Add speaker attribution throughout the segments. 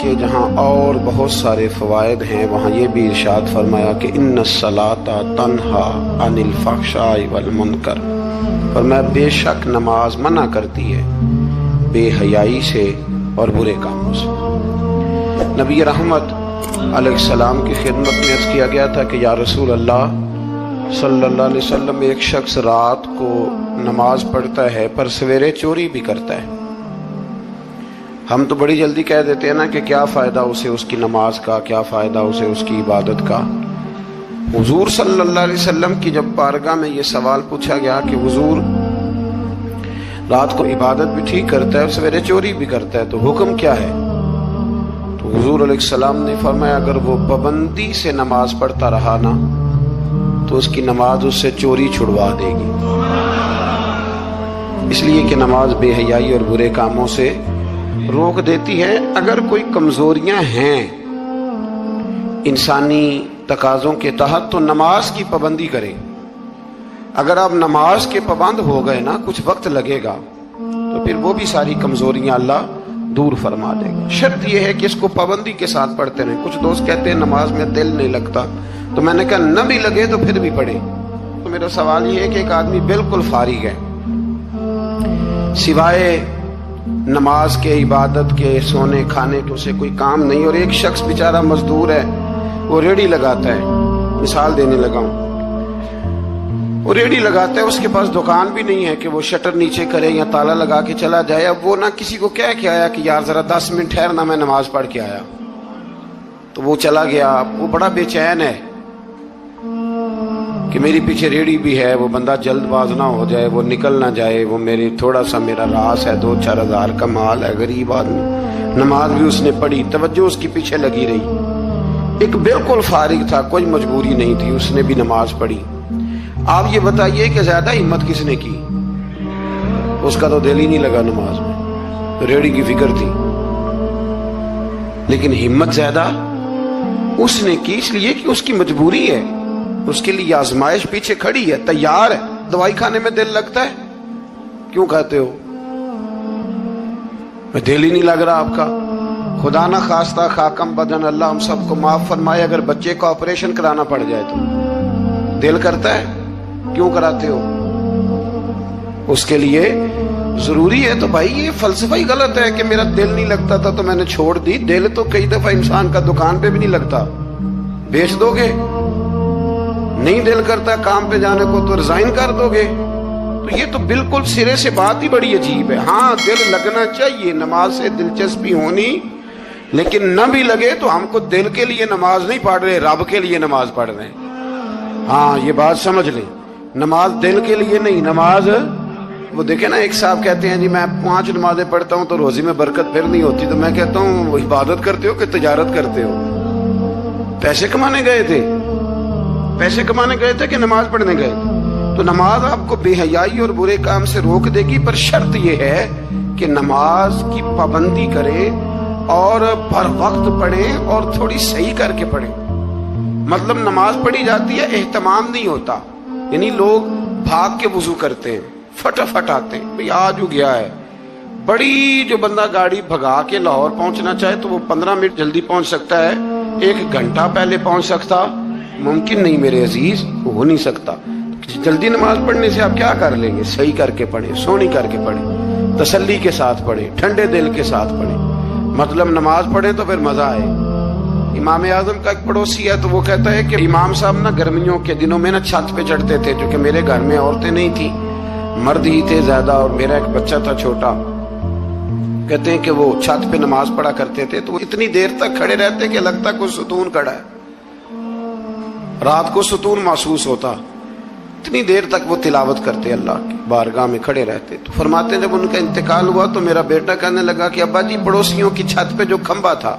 Speaker 1: کے جہاں اور بہت سارے فوائد ہیں وہاں یہ بھی ارشاد فرمایا کہ ان الصلاۃ تنہا عن الفحشاء والمنکر، فرمایا بے شک نماز منع کرتی ہے بے حیائی سے اور برے کاموں سے۔ نبی رحمت علیہ السلام کی خدمت میں عرض کیا گیا تھا کہ یا رسول اللہ صلی اللہ علیہ وسلم، ایک شخص رات کو نماز پڑھتا ہے پر سویرے چوری بھی کرتا ہے۔ ہم تو بڑی جلدی کہہ دیتے ہیں نا کہ کیا فائدہ اسے اس کی نماز کا، کیا فائدہ اسے اس کی عبادت کا۔ حضور صلی اللہ علیہ وسلم کی جب بارگاہ میں یہ سوال پوچھا گیا کہ حضور رات کو عبادت بھی ٹھیک کرتا ہے اور سویرے چوری بھی کرتا ہے، تو حکم کیا ہے؟ تو حضور علیہ السلام نے فرمایا اگر وہ پابندی سے نماز پڑھتا رہا نا تو اس کی نماز اس سے چوری چھڑوا دے گی، اس لیے کہ نماز بے حیائی اور برے کاموں سے روک دیتی ہے۔ اگر کوئی کمزوریاں ہیں انسانی تقاضوں کے تحت تو نماز کی پابندی کریں۔ اگر آپ نماز کے پابند ہو گئے نا، کچھ وقت لگے گا تو پھر وہ بھی ساری کمزوریاں اللہ دور فرما دے گا۔ شرط یہ ہے کہ اس کو پابندی کے ساتھ پڑھتے رہیں۔ کچھ دوست کہتے ہیں نماز میں دل نہیں لگتا، تو میں نے کہا نہ بھی لگے تو پھر بھی پڑھیں۔ تو میرا سوال یہ ہے کہ ایک آدمی بالکل فارغ ہے، سوائے نماز کے، عبادت کے، سونے کھانے کے اسے کوئی کام نہیں، اور ایک شخص بیچارہ مزدور ہے، وہ ریڑھی لگاتا ہے، مثال دینے لگا ہوں، وہ ریڑھی لگاتا ہے، اس کے پاس دکان بھی نہیں ہے کہ وہ شٹر نیچے کرے یا تالا لگا کے چلا جائے۔ اب وہ نہ کسی کو کہہ کے آیا کہ یار ذرا 10 منٹ ٹھہرنا، میں نماز پڑھ کے آیا، تو وہ چلا گیا۔ وہ بڑا بے چین ہے کہ میری پیچھے ریڑھی بھی ہے، وہ بندہ جلد باز نہ ہو جائے، وہ نکل نہ جائے، وہ میری تھوڑا سا میرا راس ہے، 2-4 ہزار کا مال ہے، غریب آدمی۔ نماز بھی اس نے پڑھی، توجہ اس کی پیچھے لگی رہی۔ ایک بالکل فارغ تھا، کوئی مجبوری نہیں تھی، اس نے بھی نماز پڑھی۔ آپ یہ بتائیے کہ زیادہ ہمت کس نے کی؟ اس کا تو دل ہی نہیں لگا نماز میں، ریڑھی کی فکر تھی، لیکن ہمت زیادہ اس نے کی، اس لیے کہ اس کی مجبوری ہے، اس کے لیے آزمائش پیچھے کھڑی ہے، تیار ہے۔ دوائی کھانے میں دل لگتا ہے؟ کیوں کہتے ہو میں دل ہی نہیں لگ رہا آپ کا؟ خدا نہ خواستہ خاکم بدن، اللہ ہم سب کو معاف فرمائے، اگر بچے کا آپریشن کرانا پڑ جائے تو دل کرتا ہے؟ کیوں کراتے ہو؟ اس کے لیے ضروری ہے۔ تو بھائی یہ فلسفہ ہی غلط ہے کہ میرا دل نہیں لگتا تھا تو میں نے چھوڑ دی۔ دل تو کئی دفعہ انسان کا دکان پہ بھی نہیں لگتا، بیچ دو گے؟ نہیں دل کرتا کام پہ جانے کو تو ریزائن کر دو گے؟ تو یہ تو بالکل سرے سے بات ہی بڑی عجیب ہے۔ ہاں دل لگنا چاہیے، نماز سے دلچسپی ہونی، لیکن نہ بھی لگے تو ہم کو دل کے لیے نماز نہیں پڑھ رہے، رب کے لیے نماز پڑھ رہے ہیں۔ ہاں یہ بات سمجھ لیں، نماز دل کے لیے نہیں، نماز وہ دیکھیں نا، ایک صاحب کہتے ہیں جی میں 5 نمازیں پڑھتا ہوں تو روزی میں برکت پھر نہیں ہوتی، تو میں کہتا ہوں وہ عبادت کرتے ہو کہ تجارت کرتے ہو؟ پیسے کمانے گئے تھے؟ پیسے کمانے گئے تھے کہ نماز پڑھنے گئے تھے؟ تو نماز آپ کو بے حیائی اور برے کام سے روک دے گی، پر شرط یہ ہے کہ نماز کی پابندی کریں اور پر وقت پڑھیں اور تھوڑی صحیح کر کے پڑھیں۔ مطلب نماز پڑھی جاتی ہے، اہتمام نہیں ہوتا، یعنی لوگ بھاگ کے وضو کرتے ہیں، فٹافٹ آتے ہیں، بھئی آج ہو گیا ہے۔ بڑی جو بندہ گاڑی بھگا کے لاہور پہنچنا چاہے تو وہ 15 منٹ جلدی پہنچ سکتا ہے، 1 گھنٹہ پہلے پہنچ سکتا؟ ممکن نہیں میرے عزیز، ہو نہیں سکتا۔ جلدی نماز پڑھنے سے آپ کیا کر لیں گے؟ صحیح کر کے پڑھیں، سونی کر کے پڑھیں، تسلی کے ساتھ پڑھیں، ٹھنڈے دل کے ساتھ پڑھیں۔ مطلب نماز پڑھیں تو پھر مزہ آئے۔ امام اعظم کا ایک پڑوسی ہے تو وہ کہتا ہے کہ امام صاحب نا گرمیوں کے دنوں میں نا چھت پہ چڑھتے تھے، کیونکہ میرے گھر میں عورتیں نہیں تھیں، مرد ہی تھے زیادہ، اور میرا ایک بچہ تھا چھوٹا۔ کہتے ہیں کہ وہ چھت پہ نماز پڑھا کرتے تھے تو وہ اتنی دیر تک کھڑے رہتے کہ لگتا کوئی ستون کھڑا ہے، رات کو ستون محسوس ہوتا، اتنی دیر تک وہ تلاوت کرتے، اللہ کی بارگاہ میں کھڑے رہتے۔ تو فرماتے ہیں جب ان کا انتقال ہوا تو میرا بیٹا کہنے لگا کہ ابا جی پڑوسیوں کی چھت پہ جو کھمبا تھا،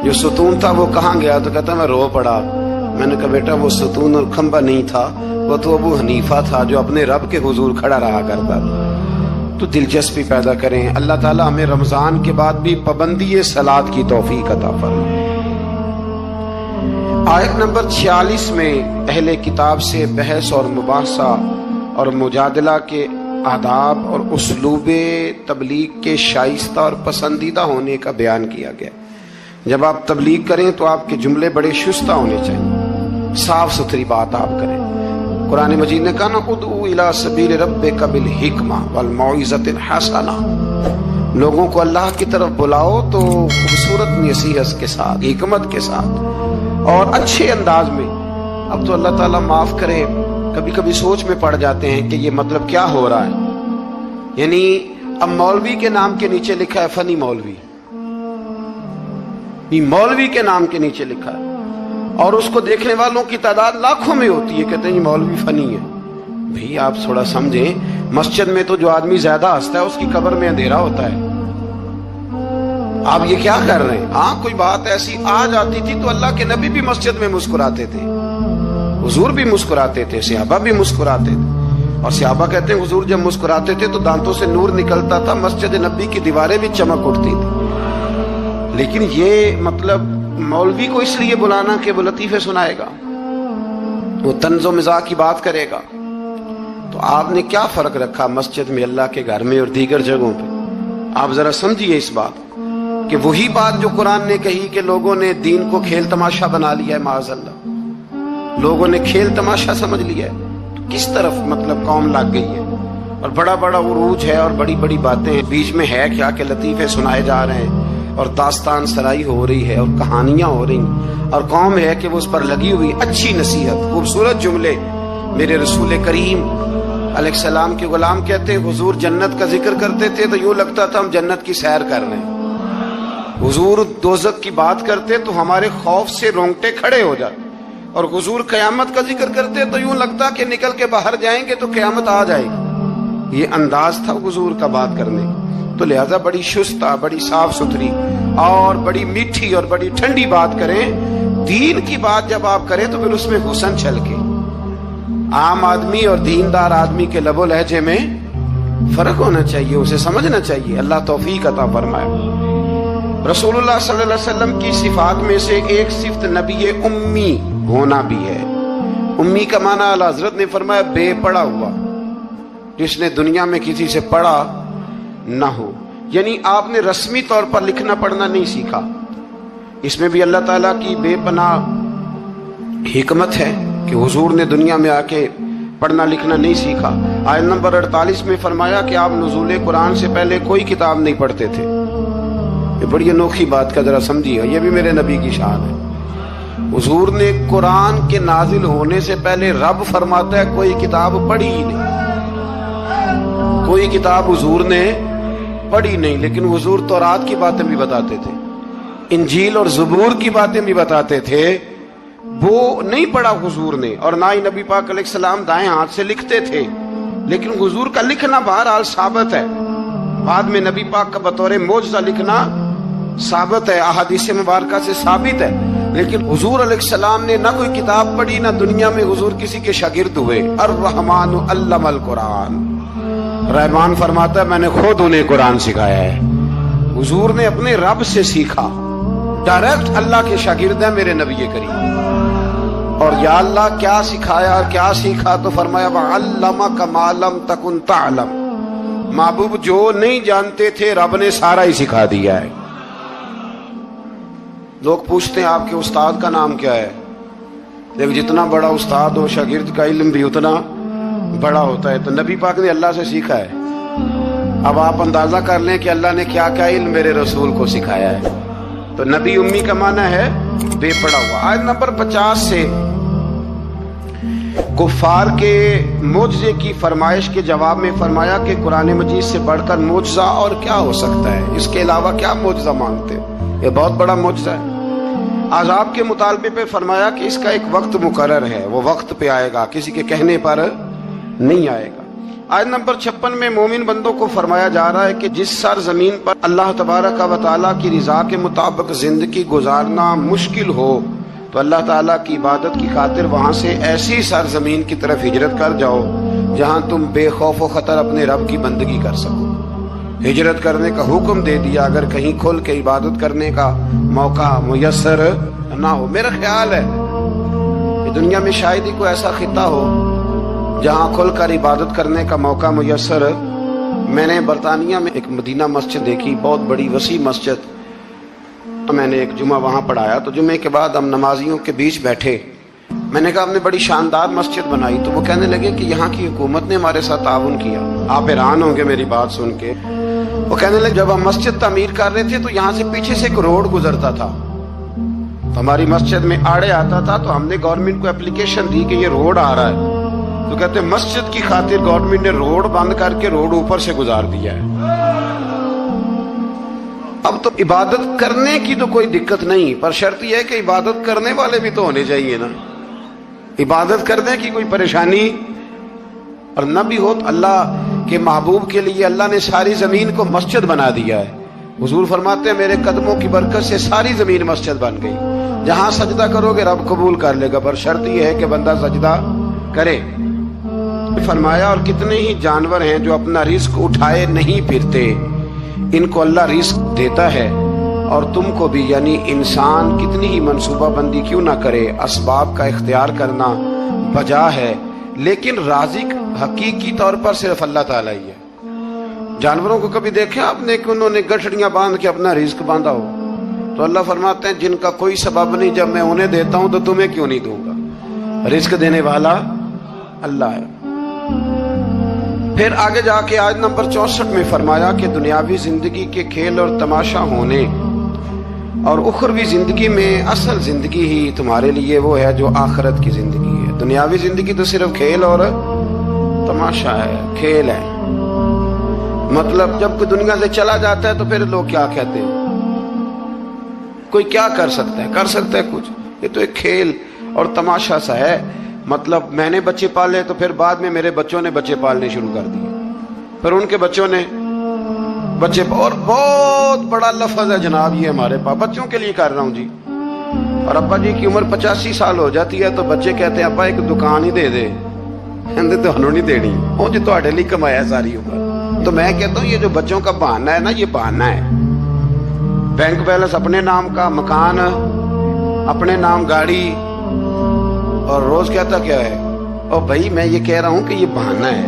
Speaker 1: جو ستون تھا، وہ کہاں گیا؟ تو کہتا میں رو پڑا۔ میں نے کہا بیٹا وہ ستون اور کھمبا نہیں تھا، وہ تو ابو حنیفہ تھا جو اپنے رب کے حضور کھڑا رہا کرتا تھا۔ تو دلچسپی پیدا کریں۔ اللہ تعالیٰ ہمیں رمضان کے بعد بھی پابندی صلاۃ کی توفیق عطا فرمائے۔ آیت نمبر 46 میں اہل کتاب سے بحث اور مباحثہ اور مجادلہ کے آداب اور اسلوب تبلیغ کے شائستہ اور پسندیدہ ہونے کا بیان کیا گیا۔ جب آپ تبلیغ کریں تو آپ کے جملے بڑے شستہ ہونے چاہیے، صاف ستھری بات آپ کریں۔ قرآن مجید نے کہا نا ادعو الی سبیل ربک بالحکمہ والموعظۃ الحسنہ، لوگوں کو اللہ کی طرف بلاؤ تو خوبصورت نصیحت کے ساتھ، حکمت کے ساتھ اور اچھے انداز میں۔ اب تو اللہ تعالیٰ معاف کرے، کبھی کبھی سوچ میں پڑ جاتے ہیں کہ یہ مطلب کیا ہو رہا ہے، یعنی اب مولوی کے نام کے نیچے لکھا ہے فنی مولوی، یہ مولوی کے نام کے نیچے لکھا ہے، اور اس کو دیکھنے والوں کی تعداد لاکھوں میں ہوتی ہے، کہتے ہیں یہ مولوی فنی ہے۔ بھئی آپ تھوڑا سمجھیں، مسجد میں تو جو آدمی زیادہ ہنستا ہے اس کی قبر میں اندھیرا ہوتا ہے۔ آپ یہ کیا کر رہے ہیں؟ ہاں کوئی بات ایسی آ جاتی تھی تو اللہ کے نبی بھی مسجد میں مسکراتے تھے، حضور بھی مسکراتے تھے، صحابہ بھی مسکراتے تھے، اور صحابہ کہتے ہیں حضور جب مسکراتے تھے تو دانتوں سے نور نکلتا تھا، مسجد نبی کی دیواریں بھی چمک اٹھتی تھی۔ لیکن یہ مطلب مولوی کو اس لیے بلانا کہ وہ لطیفے سنائے گا، وہ طنز و مزاح کی بات کرے گا، تو آپ نے کیا فرق رکھا مسجد میں، اللہ کے گھر میں اور دیگر جگہوں پہ؟ آپ ذرا سمجھیے اس بات کہ وہی بات جو قرآن نے کہی کہ لوگوں نے دین کو کھیل تماشا بنا لیا ہے، معاذ اللہ لوگوں نے کھیل تماشا سمجھ لیا ہے، تو کس طرف مطلب قوم لگ گئی ہے، اور بڑا بڑا عروج ہے اور بڑی بڑی باتیں ہیں، بیچ میں ہے کیا کہ لطیفے سنائے جا رہے ہیں اور داستان سرائی ہو رہی ہے اور کہانیاں ہو رہی ہیں، اور قوم ہے کہ وہ اس پر لگی ہوئی اچھی نصیحت، خوبصورت جملے۔ میرے رسول کریم علیہ السلام کے غلام کہتے ہیں حضور جنت کا ذکر کرتے تھے تو یوں لگتا تھا ہم جنت کی سیر کر رہے ہیں، حضور دوزخ کی بات کرتے تو ہمارے خوف سے رونگٹے کھڑے ہو جاتے، اور حضور قیامت کا ذکر کرتے تو یوں لگتا کہ نکل کے باہر جائیں گے تو قیامت آ جائے گی۔ یہ انداز تھا حضور کا بات کرنے کا، تو لہذا بڑی شستہ، بڑی صاف ستھری اور بڑی میٹھی اور بڑی ٹھنڈی بات کریں۔ دین کی بات جب آپ کریں تو پھر اس میں حسن چھلکے۔ عام آدمی اور دیندار آدمی کے لب و لہجے میں فرق ہونا چاہیے، اسے سمجھنا چاہیے۔ اللہ توفیق عطا فرمائے۔ رسول اللہ صلی اللہ علیہ وسلم کی صفات میں سے ایک صفت نبی امی ہونا بھی ہے۔ امی کا معنی اعلیٰ حضرت نے فرمایا بے پڑھا ہوا، جس نے دنیا میں کسی سے پڑھا نہ ہو، یعنی آپ نے رسمی طور پر لکھنا پڑھنا نہیں سیکھا۔ اس میں بھی اللہ تعالیٰ کی بے پناہ حکمت ہے کہ حضور نے دنیا میں آ کے پڑھنا لکھنا نہیں سیکھا۔ آیت نمبر 48 میں فرمایا کہ آپ نزول قرآن سے پہلے کوئی کتاب نہیں پڑھتے تھے۔ یہ بڑی انوکھی بات کا ذرا سمجھیے، یہ بھی میرے نبی کی شان ہے۔ حضور نے قرآن کے نازل ہونے سے پہلے رب فرماتا ہے کوئی کتاب پڑھی ہی نہیں، کوئی کتاب حضور نے پڑھی نہیں، لیکن حضور تورات کی باتیں بھی بتاتے تھے، انجیل اور زبور کی باتیں بھی بتاتے تھے، وہ نہیں پڑھا حضور نے، اور نہ ہی نبی پاک علیہ السلام دائیں ہاتھ سے لکھتے تھے، لیکن حضور کا لکھنا بہرحال ثابت ہے۔ بعد میں نبی پاک کا بطور معجزہ لکھنا ثابت ہے، احادیث مبارکہ سے ثابت ہے، لیکن حضور علیہ السلام نے نہ کوئی کتاب پڑھی، نہ دنیا میں حضور کسی کے شاگرد ہوئے۔ الرحمن علم القرآن، رحمان فرماتا ہے میں نے خود انہیں قرآن سکھایا ہے۔ حضور نے اپنے رب سے سیکھا، ڈائریکٹ اللہ کے شاگرد ہیں میرے نبی کریم۔ اور یا اللہ کیا سکھایا اور کیا سیکھا؟ تو فرمایا وَعَلَّمَكَ مَا لَمْ تَكُنْ تَعْلَمْ، محبوب جو نہیں جانتے تھے رب نے سارا ہی سکھا دیا ہے۔ لوگ پوچھتے ہیں آپ کے استاد کا نام کیا ہے، لیکن جتنا بڑا استاد ہو شاگرد کا علم بھی اتنا بڑا ہوتا ہے، تو نبی پاک نے اللہ سے سیکھا ہے۔ اب آپ اندازہ کر لیں کہ اللہ نے کیا کیا علم میرے رسول کو سکھایا ہے۔ تو نبی امی کا معنی ہے بے پڑھا ہوا۔ آیت نمبر 50 سے کفار کے معجزے کی فرمائش کے جواب میں فرمایا کہ قرآن مجید سے بڑھ کر معجزہ اور کیا ہو سکتا ہے، اس کے علاوہ کیا معجزہ مانگتے ہو، یہ بہت بڑا معجزہ ہے۔ عذاب کے مطالبے پہ فرمایا کہ اس کا ایک وقت مقرر ہے، وہ وقت پہ آئے گا، کسی کے کہنے پر نہیں آئے گا۔ آیت نمبر 56 میں مومن بندوں کو فرمایا جا رہا ہے کہ جس سرزمین پر اللہ تبارک و تعالیٰ کی رضا کے مطابق زندگی گزارنا مشکل ہو تو اللہ تعالیٰ کی عبادت کی خاطر وہاں سے ایسی سرزمین کی طرف ہجرت کر جاؤ جہاں تم بے خوف و خطر اپنے رب کی بندگی کر سکو۔ ہجرت کرنے کا حکم دے دیا اگر کہیں کھل کے عبادت کرنے کا موقع میسر نہ ہو۔ میرا خیال ہے کہ دنیا میں شاید ہی کوئی ایسا خطہ ہو جہاں کھل کر عبادت کرنے کا موقع میسر۔ میں نے برطانیہ میں ایک مدینہ مسجد دیکھی، بہت بڑی وسیع مسجد، میں نے ایک جمعہ وہاں پڑھایا، تو جمعے کے بعد ہم نمازیوں کے بیچ بیٹھے، میں نے کہا ہم نے بڑی شاندار مسجد بنائی، تو وہ کہنے لگے کہ یہاں کی حکومت نے ہمارے ساتھ تعاون کیا۔ آپ حیران ہوں گے میری بات سن کے۔ وہ کہنے لگے جب ہم مسجد تعمیر کر رہے تھے تو یہاں سے پیچھے سے ایک روڈ گزرتا تھا، تو ہماری مسجد میں آڑے آتا تھا، تو ہم نے گورنمنٹ کو اپلیکیشن دی کہ یہ روڈ آ رہا ہے، تو کہتے ہیں مسجد کی خاطر گورنمنٹ نے روڈ بند کر کے روڈ اوپر سے گزار دیا ہے۔ اب تو عبادت کرنے کی تو کوئی دقت نہیں، پر شرط یہ ہے کہ عبادت کرنے والے بھی تو ہونے چاہیے نا۔ عبادت کرنے کی کوئی پریشانی اور نہ بھی ہو، تو اللہ کے محبوب کے لیے اللہ نے ساری زمین کو مسجد بنا دیا ہے۔ حضور فرماتے ہیں میرے قدموں کی برکت سے ساری زمین مسجد بن گئی، جہاں سجدہ کرو گے رب قبول کر لے گا، پر شرط یہ ہے کہ بندہ سجدہ کرے۔ فرمایا اور کتنے ہی جانور ہیں جو اپنا رزق اٹھائے نہیں پھرتے، ان کو اللہ رزق دیتا ہے، اور تم کو بھی، یعنی انسان کتنی ہی منصوبہ بندی کیوں نہ کرے، اسباب کا اختیار کرنا بجا ہے، لیکن رازق حقیقی طور پر صرف اللہ تعالیٰ ہی ہے۔ جانوروں کو کبھی دیکھیں آپ نے کہ انہوں نے گٹھڑیاں باندھ کے اپنا رزق باندھا ہو؟ تو اللہ فرماتے ہیں جن کا کوئی سبب نہیں، جب میں انہیں دیتا ہوں تو تمہیں کیوں نہیں دوں گا؟ رزق دینے والا اللہ ہے۔ پھر آگے جا کے آیت نمبر 64 میں فرمایا کہ دنیاوی زندگی کے کھیل اور تماشا ہونے، اور اخروی زندگی میں اصل زندگی ہی تمہارے لیے وہ ہے جو آخرت کی زندگی ہے۔ دنیاوی زندگی تو صرف کھیل اور تماشا ہے، کھیل ہے۔ مطلب جب کوئی دنیا سے چلا جاتا ہے تو پھر لوگ کیا کہتے ہیں؟ کوئی کیا کر سکتا ہے کچھ؟ یہ تو ایک کھیل اور تماشا سا ہے۔ مطلب میں نے بچے پالے تو پھر بعد میں میرے بچوں نے بچے پالنے شروع کر دیے، پھر ان کے بچوں نے بچے، اور بہت بڑا لفظ ہے جناب یہ ہمارے پاس، بچوں کے لیے کر رہا ہوں جی۔ اور ابا جی کی عمر 85 سال ہو جاتی ہے تو بچے کہتے ہیں ابا ایک دکان ہی دے دے، تو ہنوں نہیں دینی، وہ جی تہاڈے لیے کمایا ساری عمر۔ تو میں کہتا ہوں یہ جو بچوں کا بہانہ ہے نا، یہ بہانہ ہے۔ بینک بیلنس اپنے نام کا، مکان اپنے نام، گاڑی، اور روز کہتا کیا ہے؟ اور بھائی میں یہ کہہ رہا ہوں کہ یہ بہانہ ہے،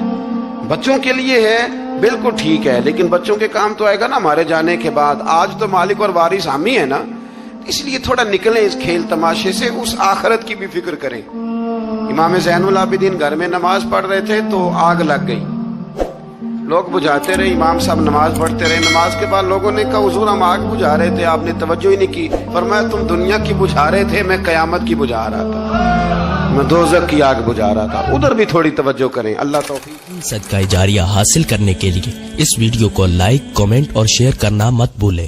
Speaker 1: بچوں کے لیے ہے، بالکل ٹھیک ہے، لیکن بچوں کے کام تو آئے گا نا ہمارے جانے کے بعد۔ آج تو مالک اور وارث ہم ہی ہے نا، اس لیے تھوڑا نکلیں اس کھیل تماشے سے، اس آخرت کی بھی فکر کریں۔ امام زین العابدین گھر میں نماز پڑھ رہے تھے تو آگ لگ گئی، لوگ بجھاتے رہے، امام صاحب نماز پڑھتے رہے۔ نماز کے بعد لوگوں نے کہا حضور ہم آگ بجھا رہے تھے، آپ نے توجہ ہی نہیں کی۔ فرمایا تم دنیا کی بجھا رہے تھے، میں قیامت کی بجھا رہا تھا، میں دوزخ کی آگ بجھا رہا تھا۔ ادھر بھی تھوڑی توجہ کریں۔ اللہ توفیق۔
Speaker 2: صدقہ جاریہ حاصل کرنے کے لیے اس ویڈیو کو لائک، کمنٹ اور شیئر کرنا مت بھولیں۔